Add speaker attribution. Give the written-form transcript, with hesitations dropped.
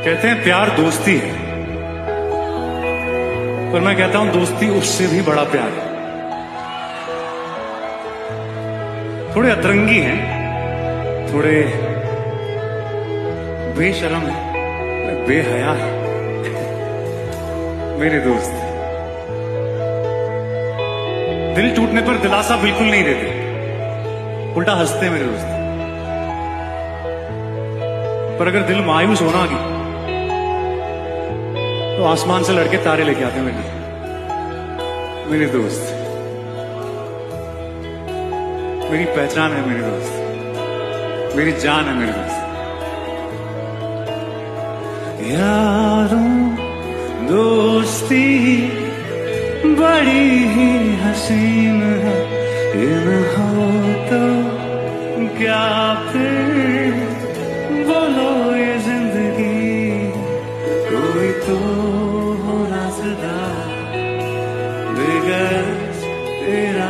Speaker 1: कहते हैं प्यार दोस्ती है, पर मैं कहता हूं दोस्ती उससे भी बड़ा प्यार है। थोड़े अतरंगी हैं, थोड़े बेशर्म है, बेहया है मेरे दोस्त। दिल टूटने पर दिलासा बिल्कुल नहीं देते, उल्टा हंसते मेरे दोस्त। पर अगर दिल मायूस होना की तो आसमान से लड़के तारे लेके आते हैं मेरे दोस्त। मेरी पहचान है मेरे दोस्त, मेरी जान है मेरे दोस्त। यारों दोस्ती बड़ी ही हसीन है, इन हो तो क्या फिर बोलो ये जिंदगी, कोई तो हो रास्ता बगैर तेरा।